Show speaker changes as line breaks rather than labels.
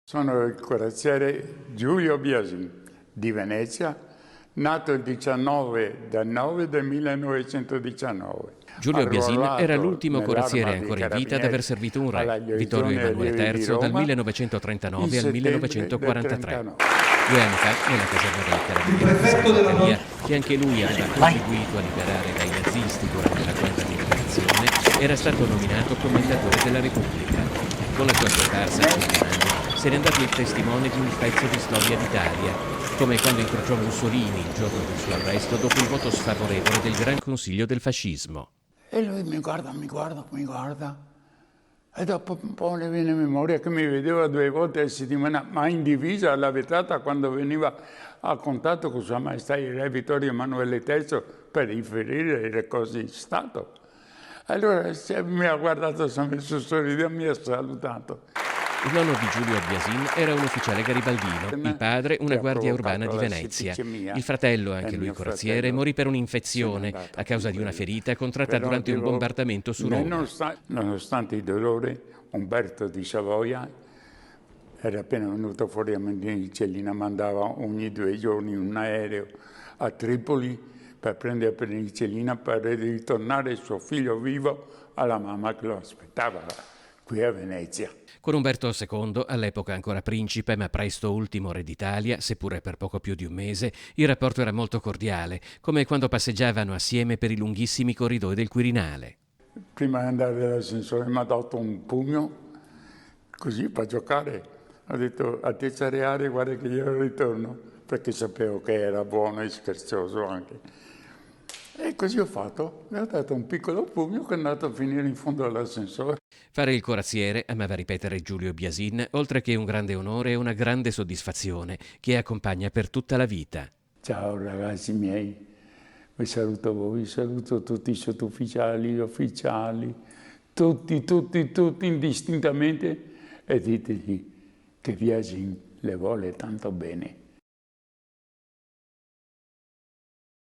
Sono il corazziere Giulio Biasin di Venezia, nato il 19/9 del 1919.
Giulio Biasin era l'ultimo corazziere ancora in vita ad aver servito un re, Vittorio Emanuele III, dal 1939 al 1943. 2 anni fa, nella caserma dei Carabinieri di Santa che anche lui aveva contribuito a liberare dai nazisti durante la guerra di liberazione, era stato nominato commendatore della Repubblica. Con la sua scomparsa, a 5 anni, se n'è andato il testimone di un pezzo di storia d'Italia, come quando incrociò Mussolini il giorno del suo arresto dopo il voto sfavorevole del Gran Consiglio del fascismo.
E lui mi guarda. E dopo un po' le viene in memoria che mi vedeva 2 volte a settimana, ma in divisa alla vetrata quando veniva a contatto con Sua Maestà il Re Vittorio Emanuele III per riferire le cose di Stato. Allora mi ha guardato, si è messo a sorridere e mi ha salutato.
Il nonno di Giulio Biasin era un ufficiale garibaldino, il padre una guardia urbana di Venezia. Il fratello, anche lui corazziere, morì per un'infezione a causa di una ferita contratta durante un bombardamento su Roma.
Nonostante il dolore, Umberto di Savoia era appena venuto fuori a Penicillina, mandava ogni 2 giorni un aereo a Tripoli per prendere Penicillina per ritornare suo figlio vivo alla mamma che lo aspettava qui a Venezia.
Con Umberto II, all'epoca ancora principe ma presto ultimo re d'Italia, seppure per poco più di un mese, il rapporto era molto cordiale, come quando passeggiavano assieme per i lunghissimi corridoi del Quirinale.
Prima di andare all'ascensore mi ha dato un pugno, così per giocare. Ha detto: a te Ciareare, guarda che io ritorno, perché sapevo che era buono e scherzoso anche. E così ho fatto, mi ha dato un piccolo pugno che è andato a finire in fondo all'ascensore.
Fare il corazziere, amava ripetere Giulio Biasin, oltre che un grande onore, è una grande soddisfazione che accompagna per tutta la vita.
Ciao ragazzi miei, vi saluto tutti i sottufficiali, gli ufficiali, tutti indistintamente, e ditegli che Biasin le vuole tanto bene.